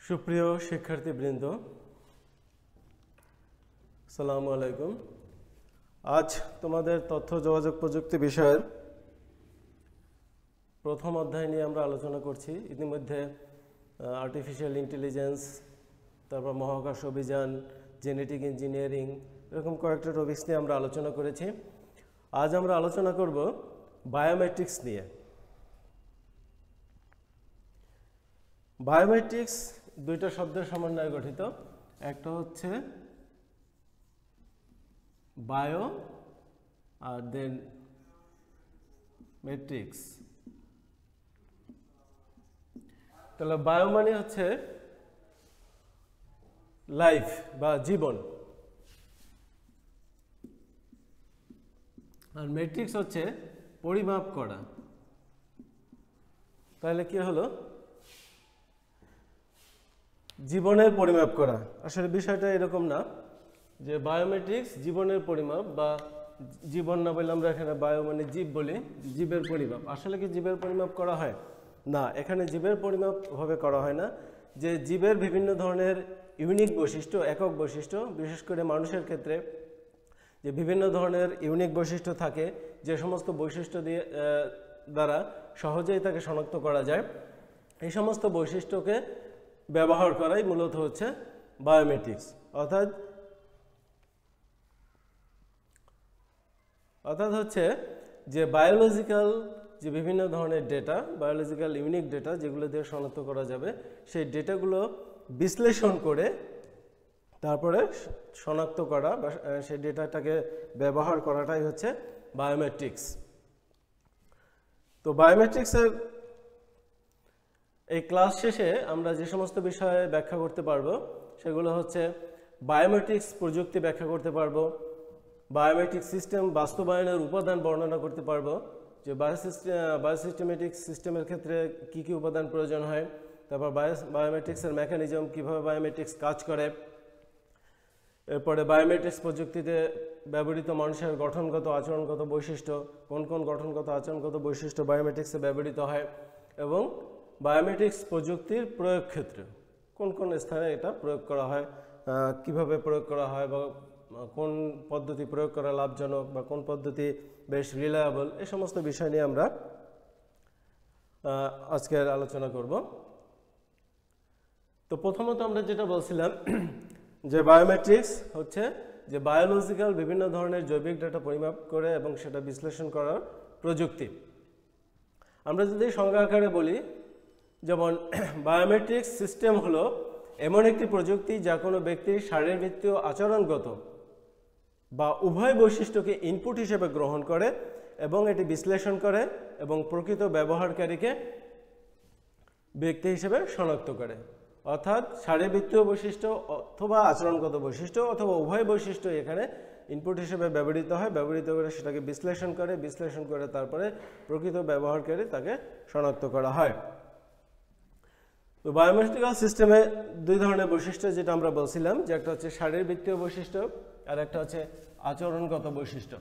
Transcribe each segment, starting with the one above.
সুপ্রিয় শিক্ষার্থীবৃন্দ, আসসালামু আলাইকুম। আজ তোমাদের তথ্য যোগাযোগ প্রযুক্তি বিষয়ের প্রথম অধ্যায় নিয়ে আমরা আলোচনা করছি। ইতিমধ্যে আর্টিফিশিয়াল ইন্টেলিজেন্স, তারপর মহাকাশ অভিযান, জেনেটিক ইঞ্জিনিয়ারিং, এরকম কয়েকটা টপিকস নিয়ে আমরা আলোচনা করেছি। আজ আমরা আলোচনা করব বায়োমেট্রিক্স নিয়ে। বায়োমেট্রিক্স দুইটা শব্দের সমন্বয়ে গঠিত। একটা হচ্ছে বায়ো আর দেন মেট্রিক্স। তাহলে বায়ো মানে হচ্ছে লাইফ বা জীবন, আর মেট্রিক্স হচ্ছে পরিমাপ করা। তাহলে কি হলো? জীবনের পরিমাপ করা। আসলে বিষয়টা এরকম না যে বায়োমেট্রিক্স জীবনের পরিমাপ, বা জীবন না বলে আমরা এখানে বায়ো মানে জীব বলি, জীবের পরিমাপ। আসলে কি জীবের পরিমাপ করা হয়? না, এখানে জীবের পরিমাপ ভাবে করা হয় না। যে জীবের বিভিন্ন ধরনের ইউনিক বৈশিষ্ট্য, একক বৈশিষ্ট্য, বিশেষ করে মানুষের ক্ষেত্রে যে বিভিন্ন ধরনের ইউনিক বৈশিষ্ট্য থাকে, যে সমস্ত বৈশিষ্ট্য দিয়ে দ্বারা সহজেই তাকে শনাক্ত করা যায়, এই সমস্ত বৈশিষ্ট্যকে ব্যবহার করাই মূলত হচ্ছে বায়োমেট্রিক্স। অর্থাৎ হচ্ছে যে বায়োলজিক্যাল যে বিভিন্ন ধরনের ডেটা, বায়োলজিক্যাল ইউনিক ডেটা যেগুলো দিয়ে শনাক্ত করা যাবে, সেই ডেটাগুলো বিশ্লেষণ করে তারপরে শনাক্ত করা বা সেই ডেটাটাকে ব্যবহার করাটাই হচ্ছে বায়োমেট্রিক্স। তো বায়োমেট্রিক্সের এই ক্লাস শেষে আমরা যে সমস্ত বিষয়ে ব্যাখ্যা করতে পারবো সেগুলো হচ্ছে বায়োমেট্রিক্স প্রযুক্তি ব্যাখ্যা করতে পারবো, বায়োমেট্রিক সিস্টেম বাস্তবায়নের উপাদান বর্ণনা করতে পারবো, যে বায়োসিস্টেমেটিক সিস্টেমের ক্ষেত্রে কি কি উপাদান প্রয়োজন হয়, তারপর বায়োমেট্রিক্সের মেকানিজম, কিভাবে বায়োমেট্রিক্স কাজ করে, এরপরে বায়োমেট্রিক্স প্রযুক্তিতে ব্যবহৃত মানুষের গঠনগত আচরণগত বৈশিষ্ট্য, কোন কোন গঠনগত আচরণগত বৈশিষ্ট্য বায়োমেট্রিক্সে ব্যবহৃত হয়, এবং বায়োমেট্রিক্স প্রযুক্তির প্রয়োগ ক্ষেত্র কোন কোন স্থানে এটা প্রয়োগ করা হয়, কিভাবে প্রয়োগ করা হয়, বা কোন পদ্ধতি প্রয়োগ করা লাভজনক, বা কোন পদ্ধতি বেশ রিলায়েবল, এই সমস্ত বিষয় নিয়ে আমরা আজকের আলোচনা করব। তো প্রথমত আমরা যেটা বলছিলাম যে বায়োমেট্রিক্স হচ্ছে যে বায়োলজিক্যাল বিভিন্ন ধরনের জৈবিক ডেটা পরিমাপ করে এবং সেটা বিশ্লেষণ করার প্রযুক্তি। আমরা যদি সংজ্ঞা আকারে বলি, যেমন বায়োমেট্রিক্স সিস্টেম হলো এমন একটি প্রযুক্তি যা কোনো ব্যক্তির শারীরবৃত্তীয় আচরণগত বা উভয় বৈশিষ্ট্যকে ইনপুট হিসেবে গ্রহণ করে এবং এটি বিশ্লেষণ করে এবং প্রকৃত ব্যবহারকারীকে ব্যক্তি হিসেবে শনাক্ত করে। অর্থাৎ শারীরবৃত্তীয় বৈশিষ্ট্য অথবা আচরণগত বৈশিষ্ট্য অথবা উভয় বৈশিষ্ট্য এখানে ইনপুট হিসেবে ব্যবহৃত হয়, ব্যবহৃত করে সেটাকে বিশ্লেষণ করে তারপরে প্রকৃত ব্যবহারকারী তাকে শনাক্ত করা হয়। তো বায়োমেট্রিক্যাল সিস্টেমে দুই ধরনের বৈশিষ্ট্য যেটা আমরা বলছিলাম, যে একটা হচ্ছে শারীরবৃত্তীয় বৈশিষ্ট্য আর একটা হচ্ছে আচরণগত বৈশিষ্ট্য।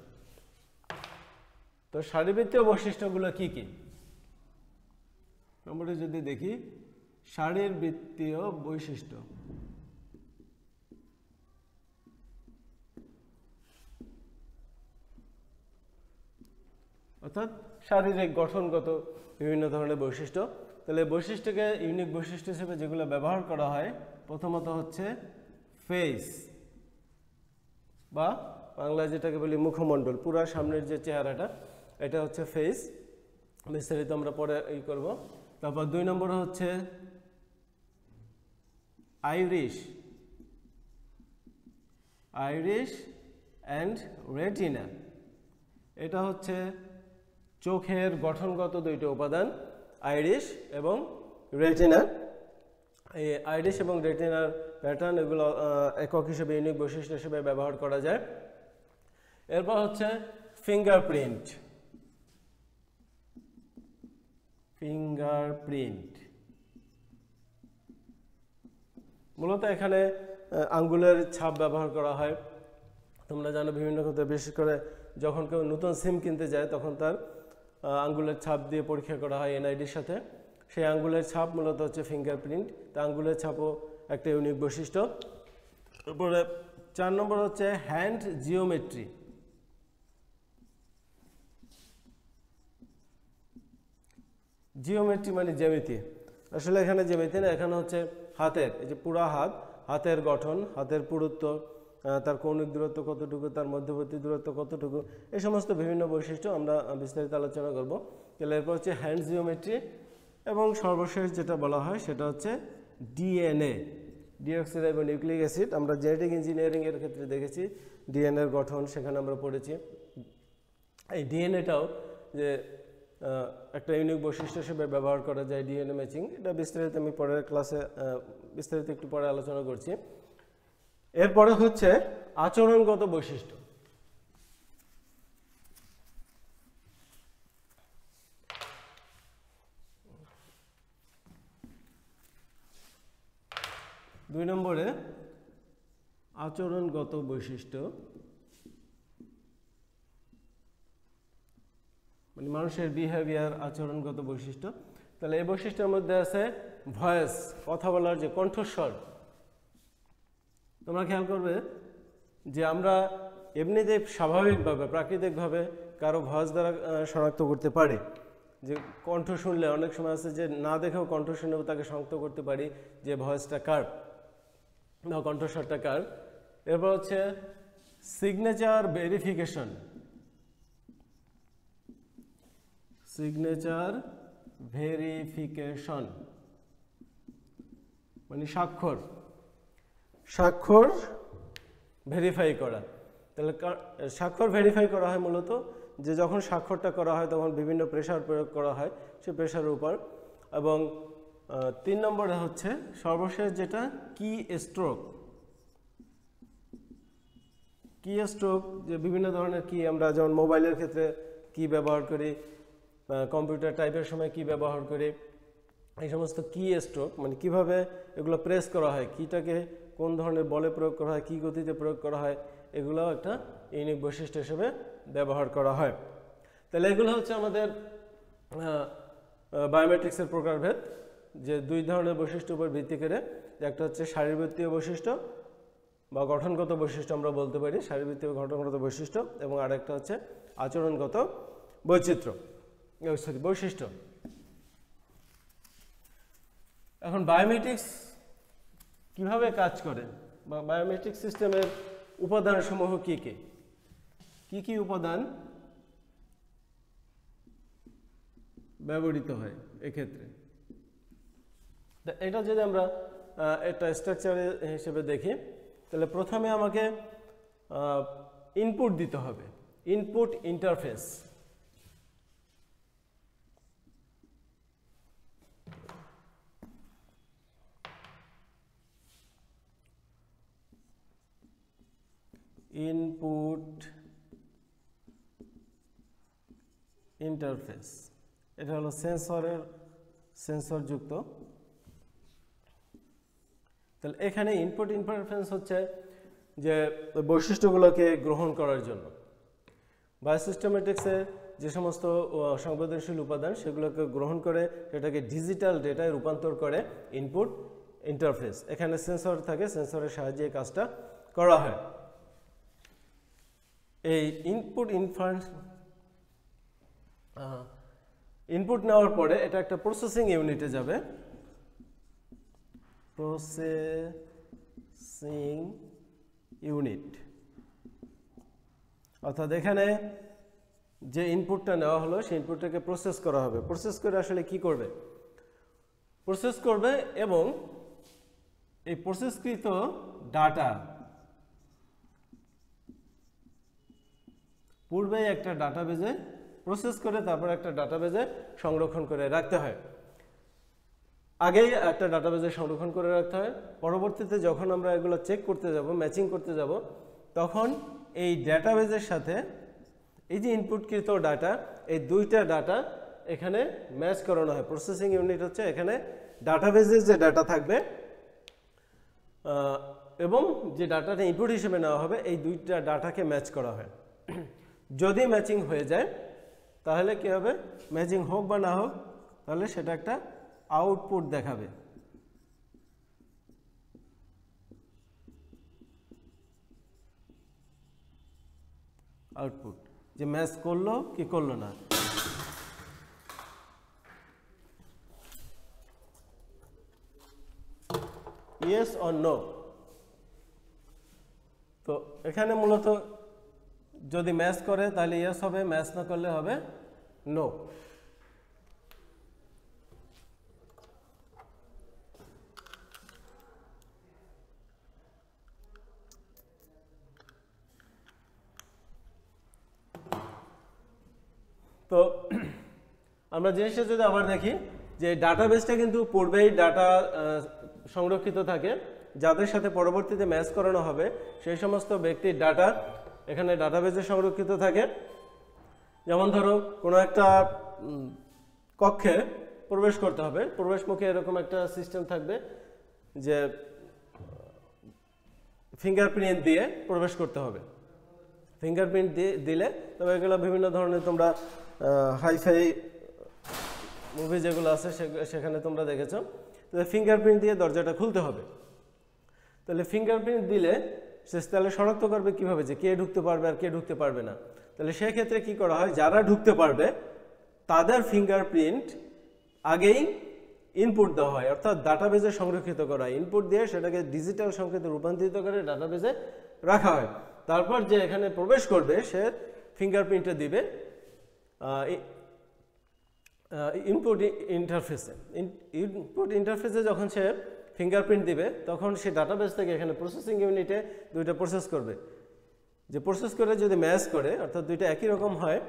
তো শারীরবৃত্তীয় বৈশিষ্ট্যগুলো কি কি আমরা যদি দেখি, শারীরবৃত্তীয় বৈশিষ্ট্য অর্থাৎ শারীরিক গঠনগত বিভিন্ন ধরনের বৈশিষ্ট্য। তাহলে বৈশিষ্ট্যকে ইউনিক বৈশিষ্ট্য হিসেবে যেগুলো ব্যবহার করা হয়, প্রথমত হচ্ছে ফেস, বা বাংলায় যেটাকে বলি মুখমণ্ডল, পুরা সামনের যে চেহারাটা, এটা হচ্ছে ফেস। বিস্তারিত আমরা পরে করব। তারপর 2 নম্বরে হচ্ছে আইরিশ অ্যান্ড রেটিনা। এটা হচ্ছে চোখের গঠনগত দুইটা উপাদান, আইরিশ এবং রেটিনা। এই আইরিশ এবং রেটিনার প্যাটার্ন এগুলো একক হিসেবে ইউনিক বৈশিষ্ট্য হিসেবে ব্যবহার করা যায়। এরপর হচ্ছে ফিঙ্গারপ্রিন্ট। মূলত এখানে আঙ্গুলের ছাপ ব্যবহার করা হয়। তোমরা জানো বিভিন্ন ক্ষেত্রে, বিশেষ করে যখন কেউ নতুন সিম কিনতে যায় তখন তার আঙ্গুলের ছাপ দিয়ে পরীক্ষা করা হয় এনআইডির সাথে। সেই আঙ্গুলের ছাপ মূলত হচ্ছে ফিঙ্গারপ্রিন্ট। তা আঙ্গুলের ছাপও একটা ইউনিক বৈশিষ্ট্য। তারপরে 4 নম্বর হচ্ছে হ্যান্ড জিওমেট্রি। জিওমেট্রি মানে জ্যামিতি, আসলে এখানে জ্যামিতি না, এখানে হচ্ছে হাতের, এই যে পুরা হাতের গঠন, হাতের পুরুত্ব, তার কৌণিক দূরত্ব কতটুকু, তার মধ্যবর্তী দূরত্ব কতটুকু, এই সমস্ত বিভিন্ন বৈশিষ্ট্য আমরা বিস্তারিত আলোচনা করব। তাহলে এরপর হচ্ছে হ্যান্ড জিওমেট্রি, এবং সর্বশেষ যেটা বলা হয় সেটা হচ্ছে ডিএনএ, ডিঅক্সিরাইবোনিউক্লিক অ্যাসিড। আমরা জেনেটিক ইঞ্জিনিয়ারিং এর ক্ষেত্রে দেখেছি ডিএনএর গঠন, সেখানে আমরা পড়েছি। এই ডিএনএটাও যে একটা ইউনিক বৈশিষ্ট্য হিসেবে ব্যবহার করা যায়, ডিএনএ ম্যাচিং। এটা বিস্তারিত আমি পরের ক্লাসে বিস্তারিত একটু পরে আলোচনা করছি। এরপরে হচ্ছে আচরণগত বৈশিষ্ট্য। দুই নম্বরে আচরণগত বৈশিষ্ট্য, মানে মানুষের বিহেভিয়ার, আচরণগত বৈশিষ্ট্য। তাহলে এই বৈশিষ্ট্যের মধ্যে আছে ভয়েস, কথা বলার যে কণ্ঠস্বর। তোমরা খেয়াল করবে যে আমরা এমনিতে স্বাভাবিকভাবে প্রাকৃতিকভাবে কারো ভয়েস দ্বারা শনাক্ত করতে পারি। যে কণ্ঠ শুনলে অনেক সময় আছে যে না দেখেও কণ্ঠ শুনেও তাকে শনাক্ত করতে পারি যে ভয়েসটা কার বা কণ্ঠস্বরটা কার। এরপর হচ্ছে সিগনেচার ভেরিফিকেশন, সিগনেচার ভেরিফিকেশন মানে স্বাক্ষর ভেরিফাই করা। তাহলে স্বাক্ষর ভেরিফাই করা হয় মূলত যে যখন স্বাক্ষরটা করা হয় তখন বিভিন্ন প্রেসার প্রয়োগ করা হয় সেই প্রেসারের উপর। এবং 3 নম্বরে হচ্ছে সর্বশেষ যেটা কি স্ট্রোক। কি স্ট্রোক যে বিভিন্ন ধরনের কি, আমরা যেমন মোবাইলের ক্ষেত্রে কি ব্যবহার করি, কম্পিউটার টাইপের সময় কি ব্যবহার করি, এই সমস্ত কি স্ট্রোক মানে কিভাবে এগুলো প্রেস করা হয়, কিটাকে কোন ধরনের বলে প্রয়োগ করা হয়, কি গতিতে প্রয়োগ করা হয়, এগুলো একটা ইউনিক বৈশিষ্ট্য হিসেবে ব্যবহার করা হয়। তাহলে এগুলো হচ্ছে আমাদের বায়োমেট্রিক্সের প্রকারভেদ, যে 2 ধরনের বৈশিষ্ট্যের উপর ভিত্তি করে। একটা হচ্ছে শারীরবৃত্তীয় বৈশিষ্ট্য বা গঠনগত বৈশিষ্ট্য আমরা বলতে পারি, শারীরবৃত্তীয় গঠনগত বৈশিষ্ট্য, এবং আরেকটা হচ্ছে আচরণগত বৈশিষ্ট্য। এখন বায়োমেট্রিক্স কিভাবে কাজ করে বা বায়োমেট্রিক সিস্টেমের উপাদানসমূহ কি কি উপাদান ব্যবহৃত হয় এক্ষেত্রে। এটা যদি আমরা একটা স্ট্রাকচার হিসেবে দেখি, তাহলে প্রথমে আমাকে ইনপুট দিতে হবে, ইনপুট ইন্টারফেস। ইনপুট ইন্টারফেস এটা হলো সেন্সরযুক্ত। তাহলে এখানে ইনপুট ইন্টারফেস হচ্ছে যে বৈশিষ্ট্যগুলোকে গ্রহণ করার জন্য বায়োসিস্টেমেটিক্সে যে সমস্ত সংবেদনশীল উপাদান সেগুলোকে গ্রহণ করে সেটাকে ডিজিটাল ডেটায় রূপান্তর করে ইনপুট ইন্টারফেস। এখানে সেন্সর থাকে, সেন্সরের সাহায্যে কাজটা করা হয়। এই ইনপুট নেওয়ার পরে এটা একটা প্রসেসিং ইউনিটে যাবে, প্রসেসিং ইউনিট। অর্থাৎ এখানে যে ইনপুটটা নেওয়া হলো সেই ইনপুটটাকে প্রসেস করা হবে। প্রসেস করে আসলে কি করবে? প্রসেস করবে এবং এই প্রসেসকৃত ডাটা পূর্বে একটা ডাটাবেজে প্রসেস করে তারপর একটা ডাটাবেজে সংরক্ষণ করে রাখতে হয়। আগেই একটা ডাটাবেজে সংরক্ষণ করে রাখতে হয়, পরবর্তীতে যখন আমরা এগুলো চেক করতে যাব, ম্যাচিং করতে যাব, তখন এই ডাটাবেজের সাথে এই যে ইনপুটকৃত ডাটা, এই দুইটা ডাটা এখানে ম্যাচ করানো হয়। প্রসেসিং ইউনিট হচ্ছে এখানে ডাটাবেজের যে ডাটা থাকবে এবং যে ডাটাটা ইনপুট হিসেবে নেওয়া হবে, এই দুইটা ডাটাকে ম্যাচ করা হয়। যদি ম্যাচিং হয়ে যায় তাহলে কি হবে? ম্যাচিং হোক বা না হোক, তাহলে সেটা একটা আউটপুট দেখাবে। আউটপুট যে ম্যাচ করলো কি করলো না। Yes or no. তো এখানে মূলত যদি ম্যাচ করে তাহলে ইয়েস হবে, ম্যাচ না করলে হবে নো। তো আমরা জিনিসটা যদি আবার দেখি যে ডাটাবেসটা কিন্তু পূর্বেই ডাটা সংরক্ষিত থাকে, যাদের সাথে পরবর্তীতে ম্যাচ করানো হবে সেই সমস্ত ব্যক্তির ডাটা এখানে ডাটাবেসে সংরক্ষিত থাকে। যেমন ধরো কোনো একটা কক্ষে প্রবেশ করতে হবে, প্রবেশমুখে এরকম একটা সিস্টেম থাকবে যে ফিঙ্গারপ্রিন্ট দিয়ে প্রবেশ করতে হবে। ফিঙ্গারপ্রিন্ট দিলে তবে এগুলো বিভিন্ন ধরনের তোমরা হাইফাই মুভি যেগুলো আছে সেখানে তোমরা দেখেছো। তাহলে ফিঙ্গারপ্রিন্ট দিয়ে দরজাটা খুলতে হবে। তাহলে ফিঙ্গারপ্রিন্ট দিলে সে তাহলে শনাক্ত করবে কীভাবে যে কে ঢুকতে পারবে আর কে ঢুকতে পারবে না। তাহলে সেক্ষেত্রে কী করা হয়, যারা ঢুকতে পারবে তাদের ফিঙ্গারপ্রিন্ট আগেই ইনপুট দেওয়া হয়, অর্থাৎ ডাটাবেজে সংরক্ষিত করা হয়। ইনপুট দিয়ে সেটাকে ডিজিটাল সংকেতে রূপান্তরিত করে ডাটাবেজে রাখা হয়। তারপর যে এখানে প্রবেশ করবে সে ফিঙ্গারপ্রিন্টটা দিবে ইনপুট ইন্টারফেসে। ইনপুট ইন্টারফেসে যখন সে ফিঙ্গারপ্রিন্ট দিবে তখন সে ডাটাবেস থেকে এখানে প্রসেসিং ইউনিটে দুইটা প্রসেস করবে। যে প্রসেস করে যদি ম্যাচ করে অর্থাৎ দুইটা একই রকম হয়,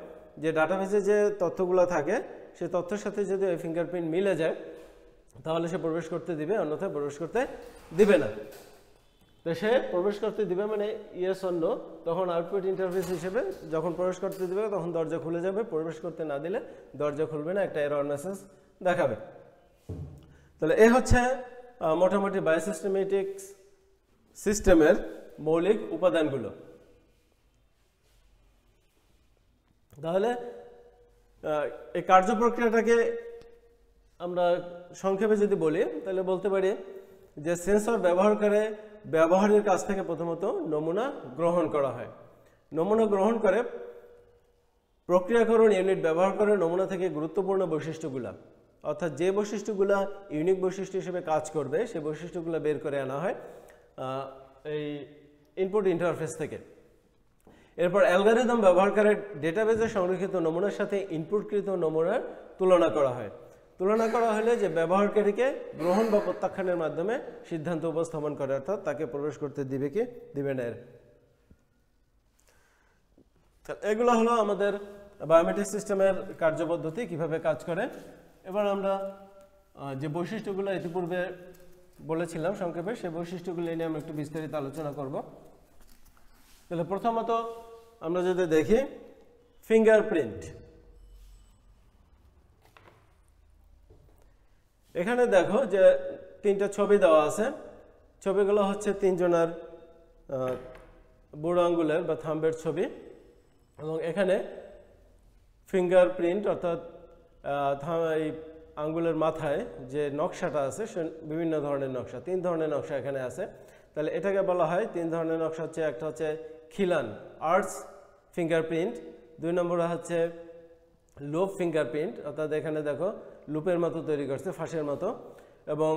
যে ডাটাবেসে যে তথ্যগুলো থাকে সেই তথ্যের সাথে যদি ওই ফিঙ্গারপ্রিন্ট মিলে যায় তাহলে সে প্রবেশ করতে দিবে, অন্যথায় প্রবেশ করতে দিবে না। তো সে প্রবেশ করতে দিবে মানে ইয়েস অর নো, তখন আউটপুট ইন্টারফেস হিসেবে যখন প্রবেশ করতে দিবে তখন দরজা খুলে যাবে, প্রবেশ করতে না দিলে দরজা খুলবে না, একটা এরর মেসেজ দেখাবে। তাহলে এ হচ্ছে মোটামুটি বায়োসিস্টেমেটিক্স সিস্টেমের মৌলিক উপাদানগুলো। তাহলে এই কার্যপ্রক্রিয়াটাকে আমরা সংক্ষেপে যদি বলি তাহলে বলতে পারি যে সেন্সর ব্যবহার করে ব্যবহারের কাছ থেকে প্রথমত নমুনা গ্রহণ করা হয়। নমুনা গ্রহণ করে প্রক্রিয়াকরণ ইউনিট ব্যবহার করে নমুনা থেকে গুরুত্বপূর্ণ বৈশিষ্ট্যগুলো, অর্থাৎ যে বৈশিষ্ট্যগুলো ইউনিক বৈশিষ্ট্য হিসেবে কাজ করবে সেই বৈশিষ্ট্যগুলো বের করে আনা হয় এই ইনপুট ইন্টারফেস থেকে। এরপর অ্যালগরিদম ব্যবহার করে ডেটাবেজে সংরক্ষিত নমুনার সাথে ইনপুটকৃত নমুনার তুলনা করা হয়। তুলনা করা হলে যে ব্যবহারকারীকে গ্রহণ বা প্রত্যাখ্যানের মাধ্যমে সিদ্ধান্ত উপস্থাপন করে, অর্থাৎ তাকে প্রবেশ করতে দিবে কি দিবে না। এগুলো হলো আমাদের বায়োমেট্রিক সিস্টেমের কার্যপদ্ধতি কিভাবে কাজ করে। এবার আমরা যে বৈশিষ্ট্যগুলো ইতিপূর্বে বলেছিলাম সংক্ষেপে সেই বৈশিষ্ট্যগুলো নিয়ে আমরা একটু বিস্তারিত আলোচনা করব। তাহলে প্রথমত আমরা যদি দেখি ফিঙ্গারপ্রিন্ট, এখানে দেখো যে তিনটা ছবি দেওয়া আছে। ছবিগুলো হচ্ছে তিনজনের বুড়ো আঙ্গুলের বা থাম্বের ছবি, এবং এখানে ফিঙ্গারপ্রিন্ট অর্থাৎ এই আঙ্গুলের মাথায় যে নকশাটা আছে সে বিভিন্ন ধরনের নকশা, তিন ধরনের নকশা এখানে আছে। তাহলে এটাকে বলা হয় তিন ধরনের নকশা হচ্ছে, একটা হচ্ছে খিলান আর্টস ফিঙ্গারপ্রিন্ট, দুই নম্বরে হচ্ছে লুপ ফিঙ্গারপ্রিন্ট অর্থাৎ এখানে দেখো লুপের মতো তৈরি করছে ফাঁসের মতো, এবং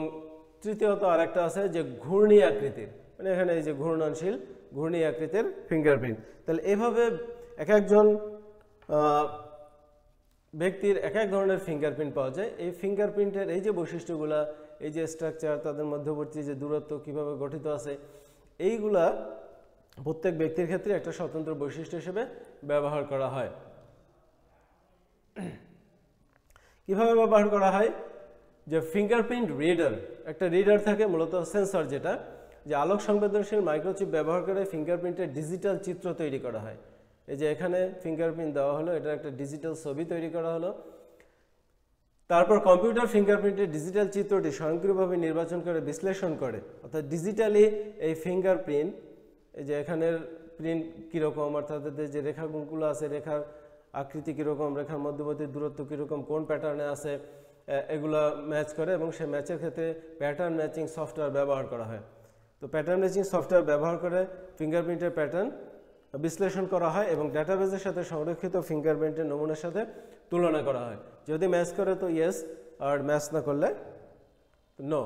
তৃতীয়ত আরেকটা আছে যে ঘূর্ণি আকৃতির, মানে এখানে এই যে ঘূর্ণনশীল ঘূর্ণি আকৃতির ফিঙ্গারপ্রিন্ট। তাহলে এভাবে এক একজন ব্যক্তির এক এক ধরনের ফিঙ্গারপ্রিন্ট পাওয়া যায়। এই ফিঙ্গারপ্রিন্টের এই যে বৈশিষ্ট্যগুলা, এই যে স্ট্রাকচার, তাদের মধ্যবর্তী যে দূরত্ব কিভাবে গঠিত আছে, এইগুলা প্রত্যেক ব্যক্তির ক্ষেত্রে একটা স্বতন্ত্র বৈশিষ্ট্য হিসেবে ব্যবহার করা হয়। কিভাবে ব্যবহার করা হয়, যে ফিঙ্গারপ্রিন্ট রিডার, একটা রিডার থাকে মূলত সেন্সর, যেটা যে আলোক সংবেদনশীল মাইক্রোচিপ ব্যবহার করে ফিঙ্গারপ্রিন্টের ডিজিটাল চিত্র তৈরি করা হয়। এই যে এখানে ফিঙ্গারপ্রিন্ট দেওয়া হলো, এটা একটা ডিজিটাল ছবি তৈরি করা হলো। তারপর কম্পিউটার ফিঙ্গারপ্রিন্টের ডিজিটাল চিত্রটি স্বয়ংক্রিয়ভাবে নির্বাচন করে বিশ্লেষণ করে, অর্থাৎ ডিজিটালি এই ফিঙ্গারপ্রিন্ট, এই যে এখানের প্রিন্ট কীরকম, অর্থাৎ যে রেখাগুলো আছে রেখার আকৃতি কীরকম, রেখার মধ্যবর্তী দূরত্ব কীরকম, কোন প্যাটার্নে আছে, এগুলো ম্যাচ করে এবং সেই ম্যাচের ক্ষেত্রে প্যাটার্ন ম্যাচিং সফটওয়্যার ব্যবহার করা হয়। তো প্যাটার্ন ম্যাচিং সফটওয়্যার ব্যবহার করে ফিঙ্গারপ্রিন্টের প্যাটার্ন বিশ্লেষণ করা হয় এবং ডাটাবেসের সাথে সংরক্ষিত ফিঙ্গারপ্রিন্টের নমুনার সাথে তুলনা করা হয়। যদি ম্যাচ করে তো ইয়েস, আর ম্যাচ না করলে নো।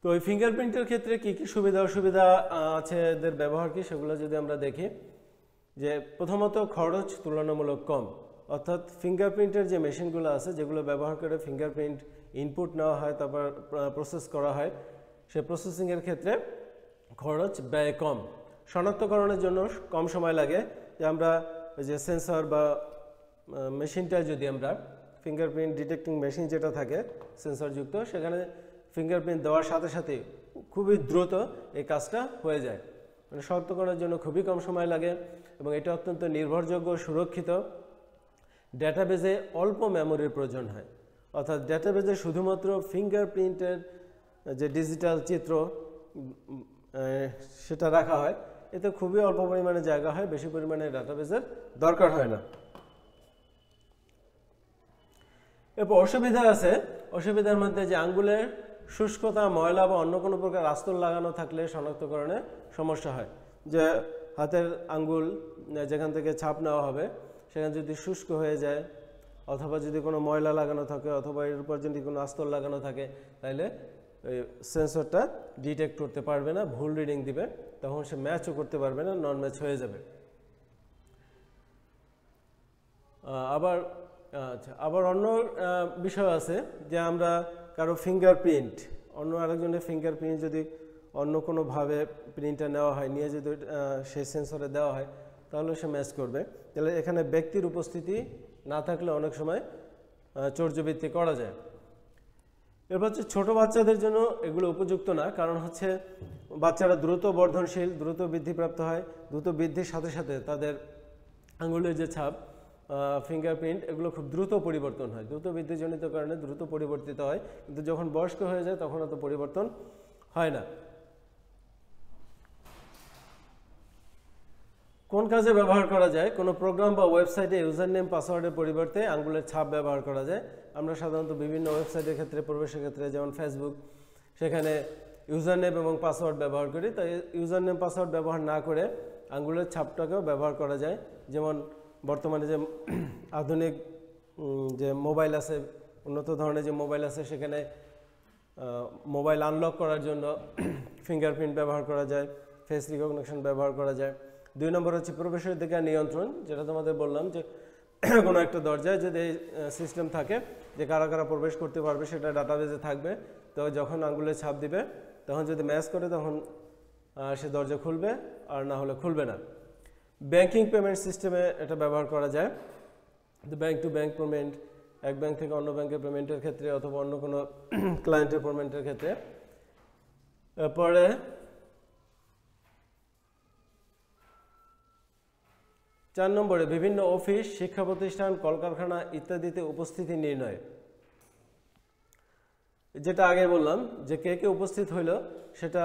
তো এই ফিঙ্গারপ্রিন্টের ক্ষেত্রে কী কী সুবিধা অসুবিধা আছে, এদের ব্যবহার কী, সেগুলো যদি আমরা দেখি, যে প্রথমত খরচ তুলনামূলক কম, অর্থাৎ ফিঙ্গারপ্রিন্টের যে মেশিনগুলো আছে যেগুলো ব্যবহার করে ফিঙ্গারপ্রিন্ট ইনপুট নেওয়া হয় তারপর প্রসেস করা হয়, সে প্রসেসিংয়ের ক্ষেত্রে খরচ ব্যয় কম, শনাক্তকরণের জন্য কম সময় লাগে। যে আমরা যে সেন্সর বা মেশিনটা যদি আমরা ফিঙ্গারপ্রিন্ট ডিটেক্টিং মেশিন যেটা থাকে সেন্সরযুক্ত, সেখানে ফিঙ্গারপ্রিন্ট দেওয়ার সাথে সাথে খুবই দ্রুত এই কাজটা হয়ে যায়, মানে শনাক্তকরণের জন্য খুবই কম সময় লাগে এবং এটা অত্যন্ত নির্ভরযোগ্য, সুরক্ষিত। ডেটাবেজে অল্প মেমোরির প্রয়োজন হয়, অর্থাৎ ডেটাবেজে শুধুমাত্র ফিঙ্গারপ্রিন্টের যে ডিজিটাল চিত্র সেটা রাখা হয়, এতে খুবই অল্প পরিমাণে জায়গা হয়, বেশি পরিমাণে ডেটাবেজের দরকার হয় না। এরপর অসুবিধা আছে, অসুবিধার মধ্যে যে আঙ্গুলের শুষ্কতা, ময়লা বা অন্য কোনো প্রকার আস্তর লাগানো থাকলে শনাক্তকরণে সমস্যা হয়। যে হাতের আঙ্গুল যেখান থেকে ছাপ নেওয়া হবে সেখানে যদি শুষ্ক হয়ে যায়, অথবা যদি কোনো ময়লা লাগানো থাকে, অথবা এর উপর যদি কোনো আস্তর লাগানো থাকে, তাহলে সেন্সরটা ডিটেক্ট করতে পারবে না, ভুল রিডিং দিবে, তখন সে ম্যাচও করতে পারবে না, নন ম্যাচ হয়ে যাবে। আবার অন্য বিষয় আছে যে আমরা কারো ফিঙ্গারপ্রিন্ট, অন্য আরেকজনের ফিঙ্গারপ্রিন্ট যদি অন্য কোনোভাবে প্রিন্টটা নেওয়া হয়, নিয়ে যদি সেই সেন্সরে দেওয়া হয়, তাহলে সে ম্যাচ করবে। তাহলে এখানে ব্যক্তির উপস্থিতি না থাকলে অনেক সময় চর্যবৃত্তি করা যায়। এরপর হচ্ছে ছোটো বাচ্চাদের জন্য এগুলো উপযুক্ত না, কারণ হচ্ছে বাচ্চারা দ্রুত বর্ধনশীল, দ্রুত বৃদ্ধিপ্রাপ্ত হয়, দ্রুত বৃদ্ধির সাথে সাথে তাদের আঙুলের যে ছাপ, ফিঙ্গারপ্রিন্ট, এগুলো খুব দ্রুত পরিবর্তন হয়, দ্রুত বৃদ্ধিজনিত কারণে দ্রুত পরিবর্তিত হয়, কিন্তু যখন বয়স্ক হয়ে যায় তখন অত পরিবর্তন হয় না। কোন কাজে ব্যবহার করা যায়? কোনো প্রোগ্রাম বা ওয়েবসাইটে ইউজার নেম পাসওয়ার্ডের পরিবর্তে আঙ্গুলের ছাপ ব্যবহার করা যায়। আমরা সাধারণত বিভিন্ন ওয়েবসাইটের ক্ষেত্রে, প্রবেশের ক্ষেত্রে, যেমন ফেসবুক, সেখানে ইউজার নেম এবং পাসওয়ার্ড ব্যবহার করি। তাই ইউজার নেম পাসওয়ার্ড ব্যবহার না করে আঙ্গুলের ছাপটাকেও ব্যবহার করা যায়। যেমন বর্তমানে যে আধুনিক যে মোবাইল আছে, উন্নত ধরনের যে মোবাইল আছে, সেখানে মোবাইল আনলক করার জন্য ফিঙ্গারপ্রিন্ট ব্যবহার করা যায়, ফেস রিকগনিশন ব্যবহার করা যায়। 2 নম্বর হচ্ছে প্রবেশাধিকার নিয়ন্ত্রণ, যেটা তোমাদের বললাম যে কোনো একটা দরজায় যদি এই সিস্টেম থাকে যে কারা কারা প্রবেশ করতে পারবে, সেটা ডাটাবেজে থাকবে। তো যখন আঙ্গুলের ছাপ দিবে তখন যদি ম্যাচ করে তখন সে দরজা খুলবে, আর না হলে খুলবে না। ব্যাংকিং পেমেন্ট সিস্টেমে এটা ব্যবহার করা যায়, ব্যাংক টু ব্যাংক পেমেন্ট, এক ব্যাংক থেকে অন্য ব্যাংকের পেমেন্টের ক্ষেত্রে, অথবা অন্য কোনো ক্লায়েন্টের পেমেন্টের ক্ষেত্রে। এরপরে 4 নম্বরে বিভিন্ন অফিস, শিক্ষা প্রতিষ্ঠান, কলকারখানা ইত্যাদিতে উপস্থিতি নির্ণয়, যেটা আগে বললাম যে কে কে উপস্থিত হইল, সেটা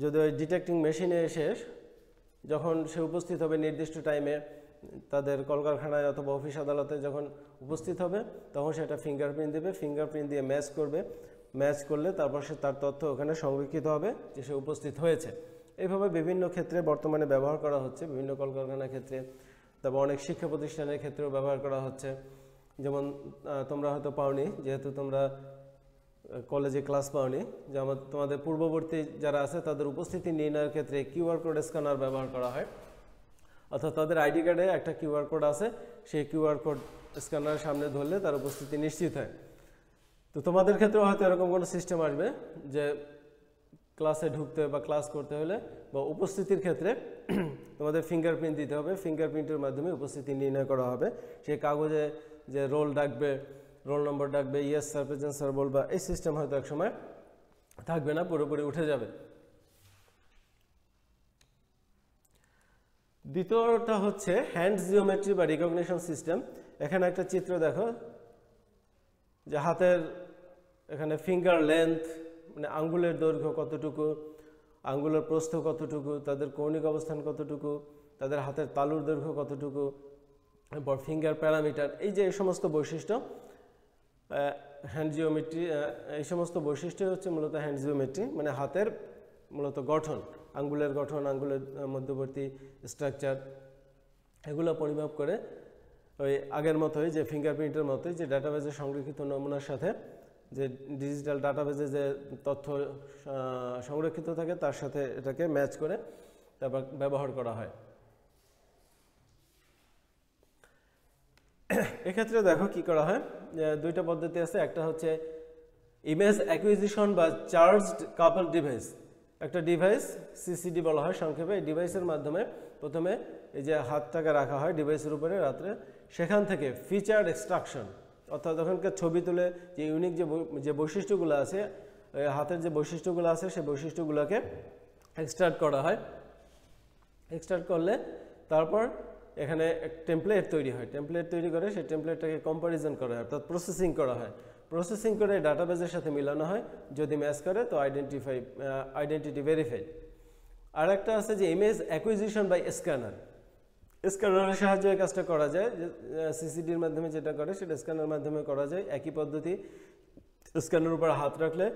যদি ওই ডিটেক্টিং মেশিনে এসে যখন সে উপস্থিত হবে নির্দিষ্ট টাইমে তাদের কলকারখানায় অথবা অফিস আদালতে যখন উপস্থিত হবে, তখন সেটা ফিঙ্গারপ্রিন্ট দেবে, ফিঙ্গারপ্রিন্ট দিয়ে ম্যাচ করবে, ম্যাচ করলে তারপর সে তার তথ্য ওখানে সংরক্ষিত হবে যে সে উপস্থিত হয়েছে। এইভাবে বিভিন্ন ক্ষেত্রে বর্তমানে ব্যবহার করা হচ্ছে, বিভিন্ন কলকারখানার ক্ষেত্রে, তারপর অনেক শিক্ষা প্রতিষ্ঠানের ক্ষেত্রেও ব্যবহার করা হচ্ছে। যেমন তোমরা হয়তো পাওনি, যেহেতু তোমরা কলেজে ক্লাস পাওনি, যে তোমাদের পূর্ববর্তী যারা আছে তাদের উপস্থিতি নির্ণয়ের ক্ষেত্রে কিউআর কোড স্ক্যানার ব্যবহার করা হয়, অর্থাৎ তাদের আইডি কার্ডে একটা কিউআর কোড আছে, সেই কিউআর কোড স্ক্যানারের সামনে ধরলে তার উপস্থিতি নিশ্চিত হয়। তো তোমাদের ক্ষেত্রেও হয়তো এরকম কোনো সিস্টেম আসবে যে ক্লাসে ঢুকতে বা ক্লাস করতে হলে বা উপস্থিতির ক্ষেত্রে তোমাদের ফিঙ্গারপ্রিন্ট দিতে হবে, ফিঙ্গারপ্রিন্টের মাধ্যমে উপস্থিতি নির্ণয় করা হবে। সেই কাগজে যে রোল ডাকবে, রোল নম্বর ডাকবে, ইয়েস স্যার, প্রেজেন্ট স্যার বলবা, এই সিস্টেম হয়তো একসময় থাকবে না, পুরোপুরি উঠে যাবে। দ্বিতীয়টা হচ্ছে হ্যান্ড জিওমেট্রি বা রিকগনিশন সিস্টেম। এখানে একটা চিত্র দেখো, যে হাতের এখানে ফিঙ্গার লেন্থ, মানে আঙ্গুলের দৈর্ঘ্য কতটুকু, আঙ্গুলের প্রস্থ কতটুকু, তাদের কৌণিক অবস্থান কতটুকু, তাদের হাতের তালুর দৈর্ঘ্য কতটুকু, এরপর ফিঙ্গার প্যারামিটার, এই যে এই সমস্ত বৈশিষ্ট্য হ্যান্ড জিওমেট্রি, এই সমস্ত বৈশিষ্ট্য হচ্ছে মূলত হ্যান্ড জিওমেট্রি, মানে হাতের মূলত গঠন, আঙ্গুলের গঠন, আঙ্গুলের মধ্যবর্তী স্ট্রাকচার, এগুলো পরিমাপ করে ওই আগের মতোই যে ফিঙ্গারপ্রিন্টের মতোই যে ডাটাবেজে সংরক্ষিত নমুনার সাথে যে ডিজিটাল ডাটাবেজে যে তথ্য সংরক্ষিত থাকে তার সাথে এটাকে ম্যাচ করে তারপর ব্যবহার করা হয়। এক্ষেত্রে দেখো কি করা হয়, দুইটা পদ্ধতি আছে। একটা হচ্ছে ইমেজ অ্যাকুইজিশন বা চার্জড কাপল ডিভাইস। একটা ডিভাইস সিসিডি বলা হয় সংক্ষেপে। এই ডিভাইসের মাধ্যমে প্রথমে এই যে হাতটাকে রাখা হয় ডিভাইসের উপরে রাত্রে, সেখান থেকে ফিচার এক্সট্রাকশন, অর্থাৎ ওখানকার ছবি তুলে যে ইউনিক যে বৈশিষ্ট্যগুলো আছে, হাতের যে বৈশিষ্ট্যগুলো আছে সেই বৈশিষ্ট্যগুলোকে এক্সট্রাক্ট করা হয়। এক্সট্রাক্ট করলে তারপর এখানে টেমপ্লেট তৈরি হয়। টেমপ্লেট তৈরি করে সেই টেমপ্লেটটাকে কম্প্যারিজন করা হয়, অর্থাৎ প্রসেসিং করা হয়। প্রসেসিং করে ডাটাবেজের সাথে মিলানো হয়, যদি ম্যাচ করে তো আইডেন্টিটি ভেরিফাইড। আর একটা আছে যে ইমেজ অ্যাকুইজিশন বাই স্ক্যানার। স্ক্যানারের সাহায্যে এই কাজটা করা যায়, যে সিসিডির মাধ্যমে যেটা করে সেটা স্ক্যানারের মাধ্যমে করা যায়। একই পদ্ধতি, স্ক্যানের উপর হাত রাখলে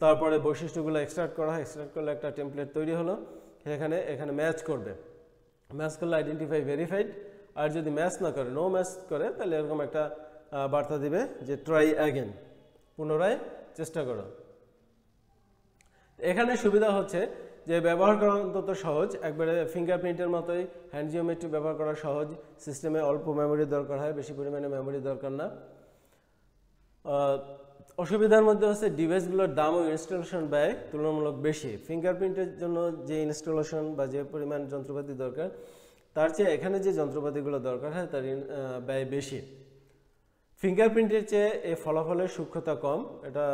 তারপরে বৈশিষ্ট্যগুলো এক্সট্রাক্ট করা হয়। এক্সট্রাক্ট করলে একটা টেমপ্লেট তৈরি হলো, এখানে ম্যাচ করবে। ম্যাচ করলে আইডেন্টিফাই ভেরিফাইড। আর যদি ম্যাচ না করে, নো ম্যাচ করে, তাহলে এরকম একটা বার্তা দিবে যে ট্রাই অ্যাগেন, পুনরায় চেষ্টা করো। এখানে সুবিধা হচ্ছে যে ব্যবহার করা অন্তত সহজ, একবারে ফিঙ্গারপ্রিন্টের মতোই হ্যান্ড জিওমেট্রি ব্যবহার করা সহজ। সিস্টেমে অল্প মেমোরি দরকার হয়, বেশি পরিমাণে মেমোরি দরকার না। অসুবিধার মধ্যে হচ্ছে ডিভাইসগুলোর দাম ও ইনস্টলেশন ব্যয় তুলনামূলক বেশি। ফিঙ্গারপ্রিন্টের জন্য যে ইনস্টলেশন বা যে পরিমাণ যন্ত্রপাতি দরকার তার চেয়ে এখানে যে যন্ত্রপাতিগুলো দরকার হয় তার ব্যয় বেশি। ফিঙ্গারপ্রিন্টের চেয়ে এই ফলাফলের সূক্ষ্মতা কম, এটা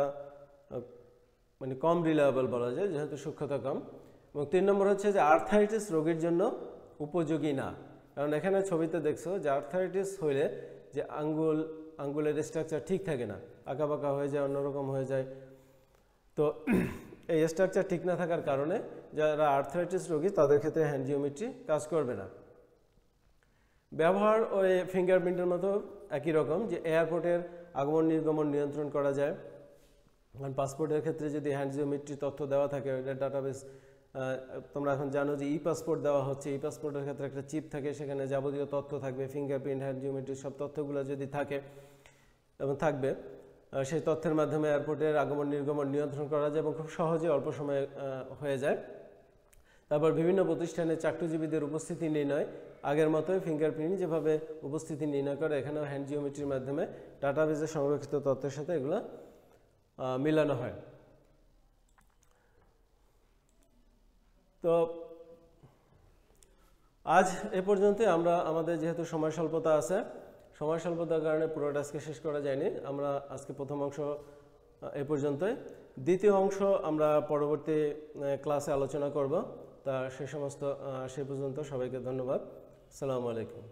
মানে কম রিলায়েবল বলা যায় যেহেতু সূক্ষ্মতা কম। এবং 3 নম্বর হচ্ছে যে আর্থারাইটিস রোগীর জন্য উপযোগী না। কারণ এখানে ছবিতে দেখছো যে আর্থারাইটিস হইলে যে আঙ্গুলের স্ট্রাকচার ঠিক থাকে না, আঁকাবাঁকা হয়ে যায়, অন্যরকম হয়ে যায়। তো এই স্ট্রাকচার ঠিক না থাকার কারণে যারা আর্থারাইটিস রোগী তাদের ক্ষেত্রে হ্যান্ড জিওমেট্রি কাজ করবে না। ব্যবহার ওই ফিঙ্গারপ্রিন্টের মতো একই রকম, যে এয়ারপোর্টের আগমন নির্গমন নিয়ন্ত্রণ করা যায়। কারণ পাসপোর্টের ক্ষেত্রে যদি হ্যান্ড জিওমেট্রি তথ্য দেওয়া থাকে, ডাটাবেস তোমরা এখন জানো যে ই পাসপোর্ট দেওয়া হচ্ছে। ই পাসপোর্টের ক্ষেত্রে একটা চিপ থাকে, সেখানে যাবতীয় তথ্য থাকবে, ফিঙ্গারপ্রিন্ট, হ্যান্ড জিওমেট্রি সব তথ্যগুলো যদি থাকে এবং থাকবে, সেই তথ্যের মাধ্যমে এয়ারপোর্টের আগমন নির্গমন নিয়ন্ত্রণ করা যায় এবং খুব সহজে অল্প সময়ে হয়ে যায়। তারপর বিভিন্ন প্রতিষ্ঠানে চাকরিজীবীদের উপস্থিতি নির্ণয় আগের মতোই ফিঙ্গারপ্রিন্ট যেভাবে উপস্থিতি নির্ণয় করে, এখানেও হ্যান্ড জিওমেট্রির মাধ্যমে ডাটাবেজে সংরক্ষিত তথ্যের সাথে এগুলো মিলানো হয়। তো আজ এ পর্যন্তই। আমরা আমাদের যেহেতু সময় স্বল্পতা আছে, সময় স্বল্পতার কারণে পুরোটা আজকে শেষ করা যায়নি। আমরা আজকে প্রথম অংশ এ পর্যন্তই। দ্বিতীয় অংশ আমরা পরবর্তী ক্লাসে আলোচনা করব। তা সে পর্যন্ত সবাইকে ধন্যবাদ। আসসালামু আলাইকুম।